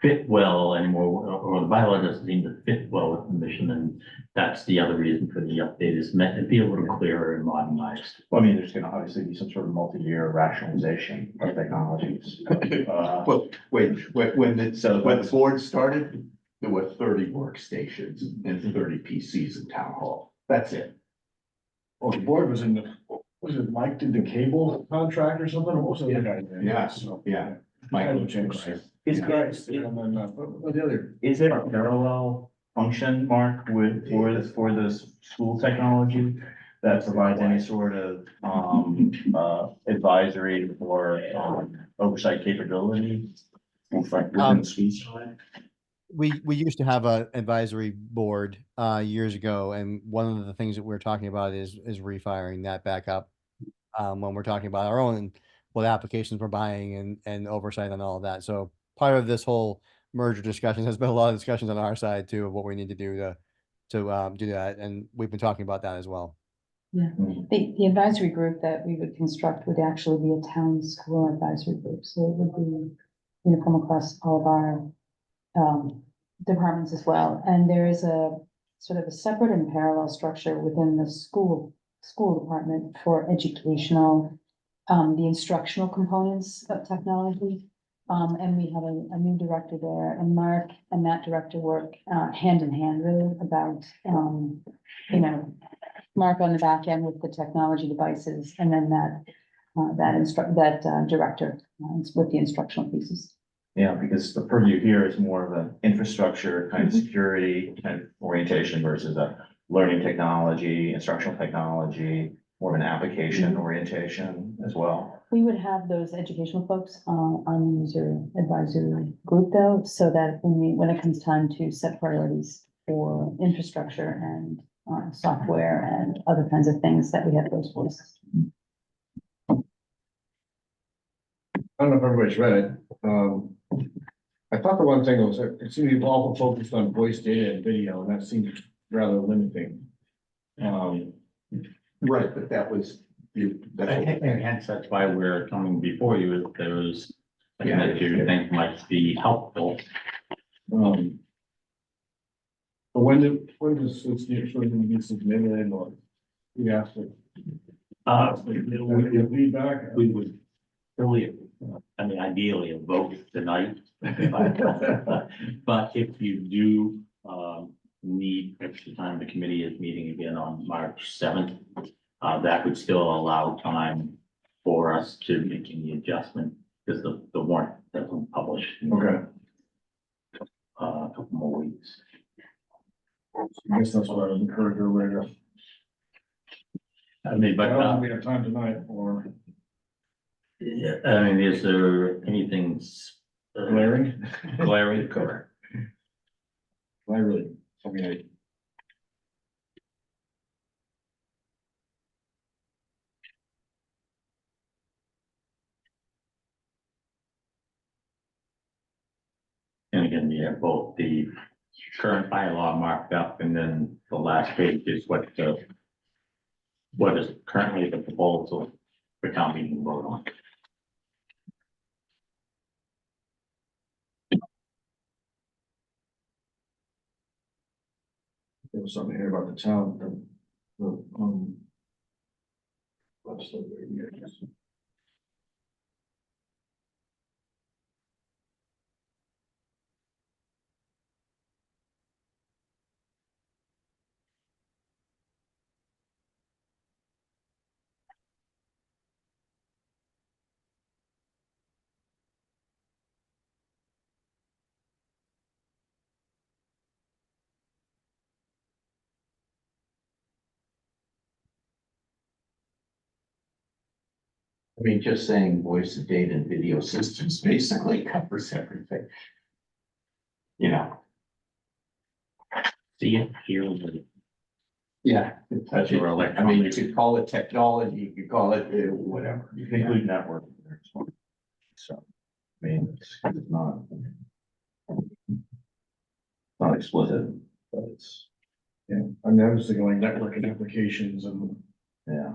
fit well anymore, or the bylaw doesn't seem to fit well with the mission, and that's the other reason for the update, is meant to be a little clearer and modernized. Well, I mean, there's gonna obviously be some sort of multi-year rationalization of technologies. Well, when the board started, there were 30 workstations and 30 PCs in town hall. That's it. Well, the board was in the, was it Mike did the cable contract or something? What was the other guy doing? Yeah, So, yeah. Michael changed. Is, Christ, and then, what was the other? is there a parallel function, Mark, for this school technology that provides any sort of, advisory or, oversight capability? Within the school side? We used to have a advisory board years ago, and one of the things that we're talking about is refiring that back up. When we're talking about our own, what applications we're buying and oversight on all of that. So part of this whole merger discussion has been a lot of discussions on our side too, of what we need to do to do that, and we've been talking about that as well. Yeah, the advisory group that we would construct would actually be a town school advisory group, so it would be uniform across all of our departments as well. And there is a sort of a separate and parallel structure within the school department for educational, the instructional components of technology. And we have a new director there, and Mark and that director work hand in hand really about, you know, Mark on the back end with the technology devices, and then that director with the instructional pieces. Yeah, because the purview here is more of an infrastructure kind of security kind of orientation versus a learning technology, instructional technology, more of an application orientation as well. We would have those educational folks on the user advisory group though, so that when it comes time to set priorities for infrastructure and software and other kinds of things, that we have those voices. I don't know if everybody's read it. I thought the one thing was, it seemed to be all focused on voice data and video, and that seemed rather limiting. Right, but that was, And hence, that's why we're coming before you, is there's, Yeah. that you think might be helpful. But when does this get sort of be submitted, or we have to? Get feedback? We would really, I mean, ideally, a vote tonight. But if you do, need extra time, the committee is meeting again on March 7th. That would still allow time for us to make any adjustment, because the warrant doesn't publish. in, Okay, A couple more weeks. I guess that's what I would encourage everybody to. I mean, I but, don't think we have time tonight, or yeah, I mean, is there anything glaring. glaring? Correct. I really, I mean, And again, you have both the current bylaw marked up, and then the last page is what is currently the proposal for town meeting to vote on. there was something here about the town, what's the word here? I mean, just saying voice and data and video systems basically covers everything. You know, See it here, with yeah. Touch your I mean, you could call it technology, you could call it whatever. You can include network in there as well. So, I mean, it's not explicit, but it's Yeah, I mean, I was thinking like networking applications and Yeah.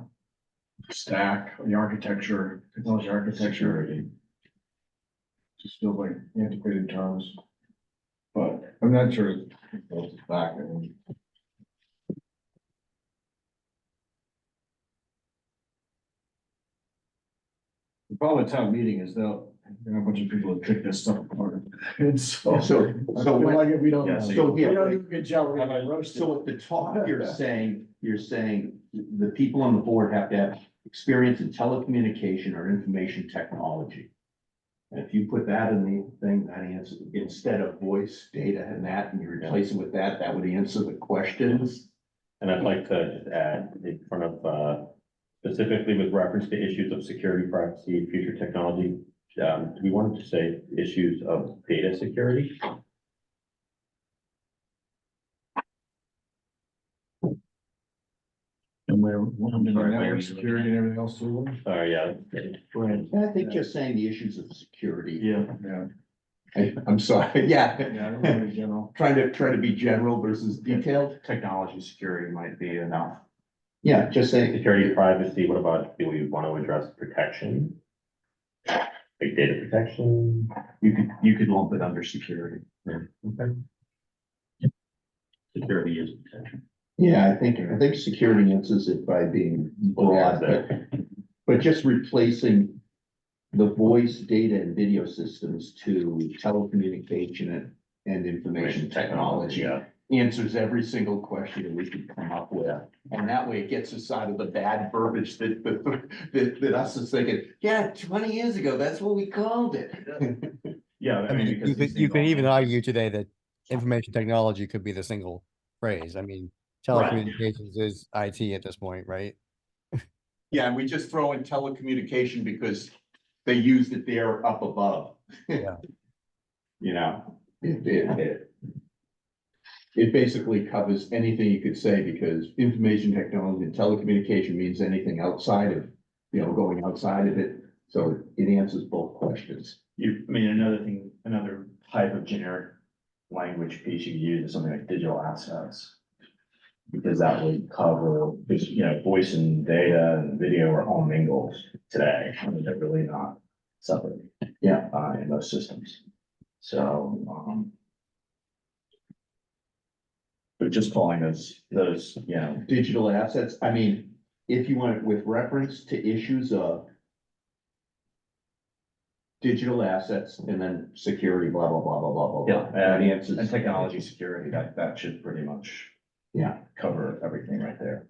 stack, the architecture, technology architecture. Just feels like antiquated terms. But I'm not sure it goes back. I mean, the problem with town meeting is they'll, there are a bunch of people that pick this stuff apart. And so. So- I so feel when- like we don't, Yeah, we so yeah, don't do a good job, we're gonna roast it. So at the top, you're saying the people on the board have to have experience in telecommunication or information technology. And if you put that in the thing, that answers, instead of voice, data and that, and you replace it with that, that would answer the questions. And I'd like to just add in front of, specifically with reference to issues of security, privacy, future technology. Do we want to say issues of data security? And we're, sorry, network where- security and everything else too. Yeah, I think just saying the issues of security. Yeah. I'm sorry, yeah. Yeah, I don't know in general. Trying to be general versus detailed. Technology security might be enough. Yeah, just saying. security, privacy, what about, do we want to address protection? Big data protection? You could lump it under security. Okay. Security is protection. Yeah, I think security answers it by being broad, but just replacing the voice, data and video systems to telecommunication and information technology. Yeah. Answers every single question that we could come up with. And that way it gets us out of the bad verbiage that us is thinking, yeah, 20 years ago, that's what we called it. Yeah, I mean, you could even argue today that information technology could be the single phrase. I mean, Right. telecommunications is IT at this point, right? Yeah, and we just throw in telecommunication because they used it there up above. Yeah. You know, it basically covers anything you could say because information technology and telecommunication means anything outside of, going outside of it. So it answers both questions. Another type of generic language piece you could use is something like digital assets. Because that would cover, because, voice and data and video are all mingled today. I mean, they're really not separate. Yeah. In most systems. So, but just calling those, Digital assets, I mean, if you want it with reference to issues of digital assets and then security, blah, blah, blah, blah, blah, blah. yeah, That answers. and technology security, that should pretty much. Yeah. Cover everything right there.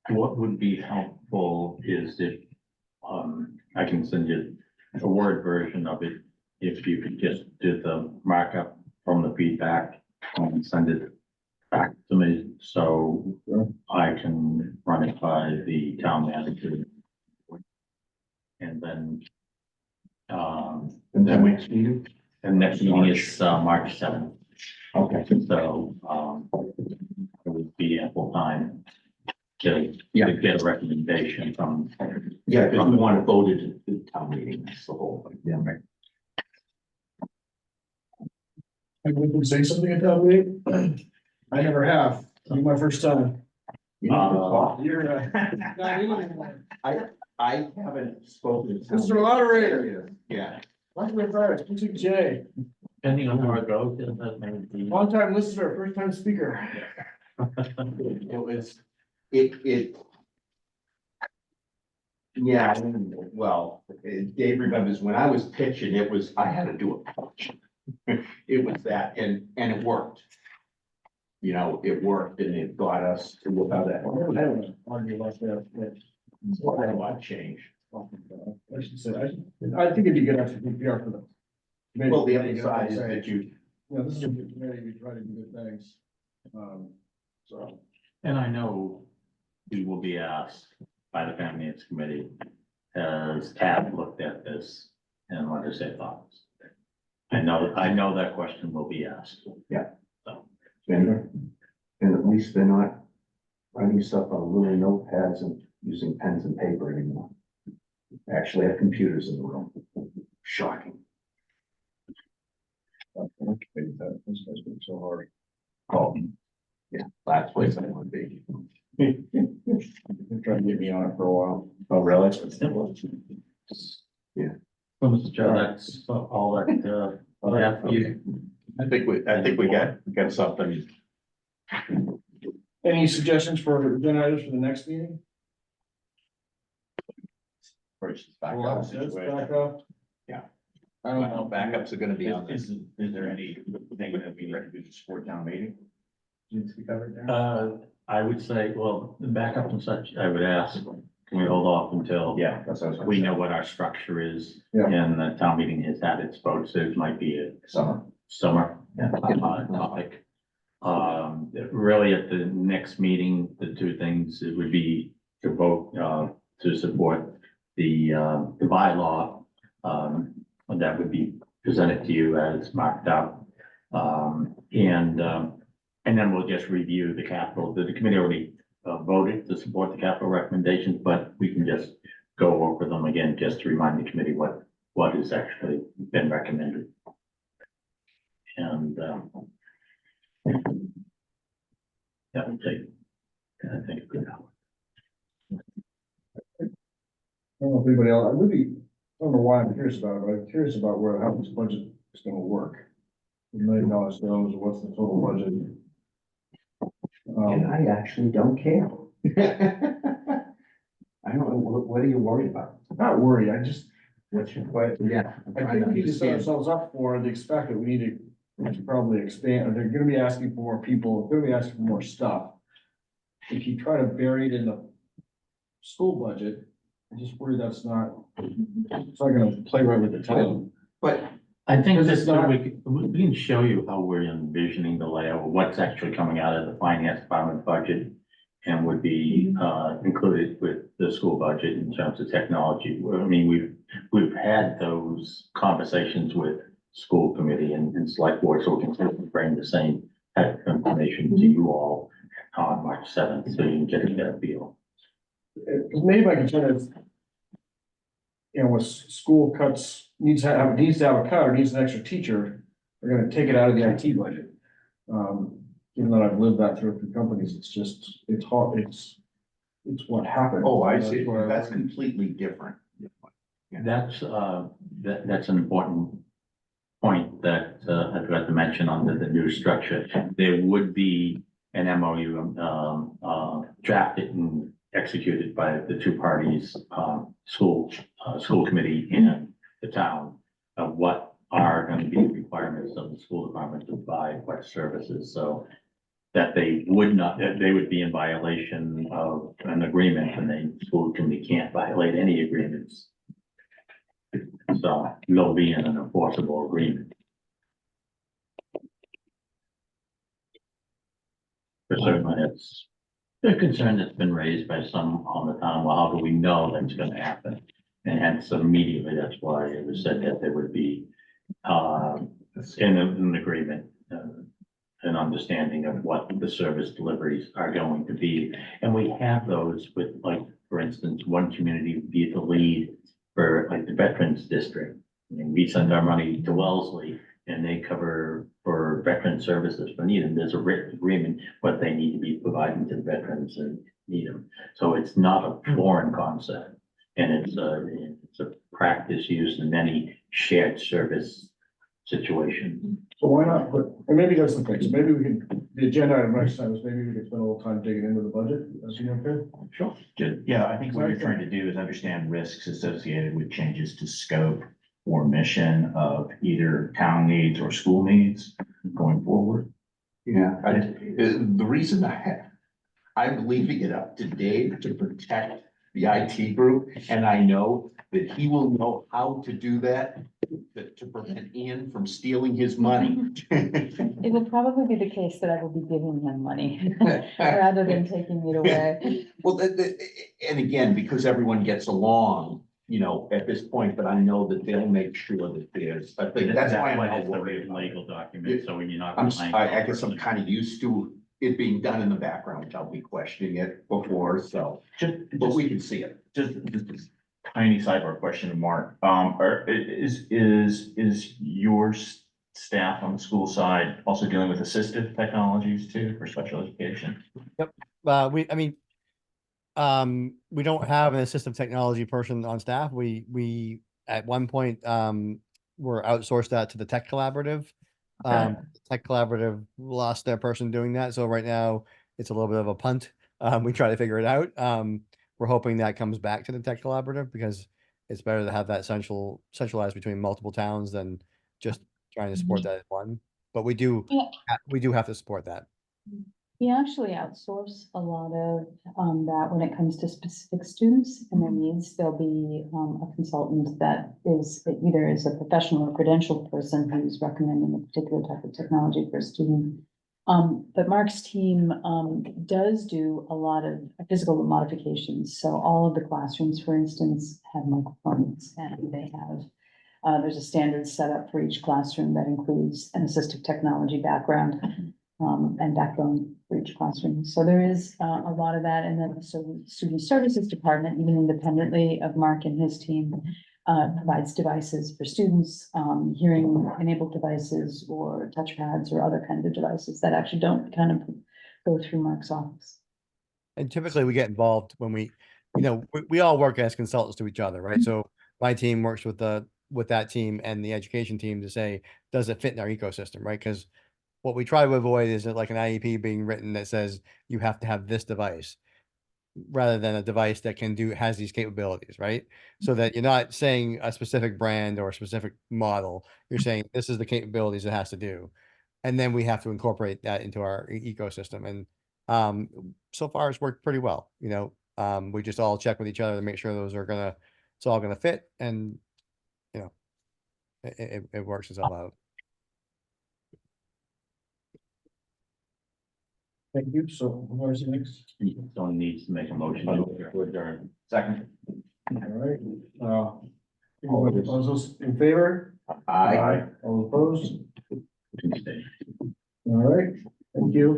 What would be helpful is if, I can send you a Word version of it. If you could just do the markup from the feedback and send it back to me, so I can run it by the town manager. And then, And then next meeting? and next meeting is, March 7th. Okay. So, it would be ample time to Yeah. to get a recommendation from. Yeah, because we want to vote it at the town meeting, that's the whole thing. Yeah. I would say something at that meeting. I never have. It'll be my first time. You need to talk. You're, not even anymore. I haven't spoken. to- Mr. Moderator. Yeah. Welcome to first, Mr. J. Depending on how it goes, that may be. Long time listener, first time speaker. It was, it. Yeah, well, Dave remembers when I was pitching, it was, I had to do a pitch. It was that, and it worked. It worked and it got us to look how that. I don't argue about that. A lot changed. I should say, I think it'd be good after PR for them. Well, the other side is that you, Yeah, this is a good committee, we try to do good things. So. And I know we will be asked by the Finance Committee, has Tab looked at this and what is their thoughts? I know that question will be asked. and at least they're not writing stuff on little notepads and using pens and paper anymore. Actually have computers in the room. Shocking. committee, that, those guys work so hard. Oh, yeah, last place I want to be. They're trying to get me on it for a while. Oh, really? So, Mr. Chair, that's all that, I have for you. I think we got something. Any suggestions for agenda items for the next meeting? First, We'll have this back up. Yeah. I don't know. Backups are gonna be on this. Is there anything that we recommend to support town meeting? Needs to be covered there? I would say, well, the backup and such, I would ask, can we hold off until Yeah, that's what I was. gonna we say. know what our structure is? Yeah. And the town meeting has had its votes, there might be a Summer. summer topic. Really at the next meeting, the two things, it would be to vote, to support the bylaw. That would be presented to you as marked up. And then we'll just review the capital. The committee already voted to support the capital recommendations, but we can just go over them again, just to remind the committee what has actually been recommended. And, that would take, I think, a good hour. I don't know if anybody else, I really don't know why I'm curious about it, but I'm curious about how this budget is gonna work. $1 million goes, what's the total budget? And I actually don't care. I don't know, what are you worried about? I'm not worried, I just, What's your question? Yeah. I'm I trying to think we need to set understand. ourselves up for the expect that we should probably expand, or they're gonna be asking for more people, they're gonna be asking for more stuff. If you try to bury it in the school budget, I just worry it's not gonna play right with the town. But I think Because this, it's not- we can show you how we're envisioning the layout, what's actually coming out of the finance department budget. And would be, included with the school budget in terms of technology. I mean, we've had those conversations with school committee and select board, so we can bring the same type of information to you all on March 7th, so you can get a better feel. Maybe my concern is, you know, when school cuts, needs to have a cut or needs an extra teacher, they're gonna take it out of the IT budget. Even though I've lived that through a few companies, it's hard, it's what happened. Oh, I see. That's why I That's worry. completely different. That's an important point that, I forgot to mention under the new structure. There would be an MOU, drafted and executed by the two parties, school committee and the town, of what are going to be the requirements of the school department to provide what services, so that they would be in violation of an agreement, and the school committee can't violate any agreements. So they'll be in an enforceable agreement. But certainly it's a concern that's been raised by some on the town, well, how do we know that's gonna happen? And hence immediately, that's why it was said that there would be, in an agreement, an understanding of what the service deliveries are going to be. And we have those with, like, for instance, one community would be the lead for like the Veterans District. And we send our money to Wellesley and they cover for veteran services for Needham. There's a written agreement what they need to be providing to the veterans in Needham. So it's not a foreign concept. And it's a practice used in many shared service situations. So why not, and maybe that's the thing, so maybe we can, the agenda item next time is maybe we can spend a little time digging into the budget, as you okay? Sure. Yeah, I think what you're trying to do is understand risks associated with changes to scope or mission of either town needs or school needs going forward. Yeah, the reason I'm leaving it up to Dave to protect the IT group, and I know that he will know how to do that, to prevent Ian from stealing his money. It will probably be the case that I will be giving them money rather than taking it away. Well, and again, because everyone gets along, you know, at this point, but I know that they'll make sure that there's, I think that's why I'm not it's a worried. legal document, so when you're not. I guess I'm kind of used to it being done in the background without me questioning it before, so, but we can see it. Just tiny sidebar question to Mark. Is your staff on the school side, also dealing with assistive technologies too for special education. We don't have an assistive technology person on staff. We, at one point, were outsourced that to the Tech Collaborative. Tech Collaborative lost their person doing that, so right now it's a little bit of a punt. We try to figure it out. We're hoping that comes back to the Tech Collaborative because it's better to have that centralized between multiple towns than just trying to support that as one. But we do have to support that. We actually outsource a lot of that when it comes to specific students and their needs. There'll be a consultant that is either is a professional or credentialed person who's recommending a particular type of technology for a student. But Mark's team does do a lot of physical modifications. So all of the classrooms, for instance, have microphones, and they have there's a standard setup for each classroom that includes an assistive technology background and backbone for each classroom. So there is a lot of that. And then the student services department, even independently of Mark and his team, provides devices for students, hearing enabled devices or touchpads or other kinds of devices that actually don't kind of go through Mark's office. And typically we get involved when we all work as consultants to each other, right? So my team works with that team and the education team to say, does it fit in our ecosystem, right? Because what we try to avoid is like an IEP being written that says you have to have this device rather than a device that has these capabilities, right? So that you're not saying a specific brand or a specific model, you're saying this is the capabilities it has to do. And then we have to incorporate that into our ecosystem. And so far it's worked pretty well. We just all check with each other to make sure it's all gonna fit, and it works itself out. Thank you. So where's the next? Someone needs to make a motion to adjourn. Second. All right. All those in favor? I. All opposed? Tuesday. All right. Thank you.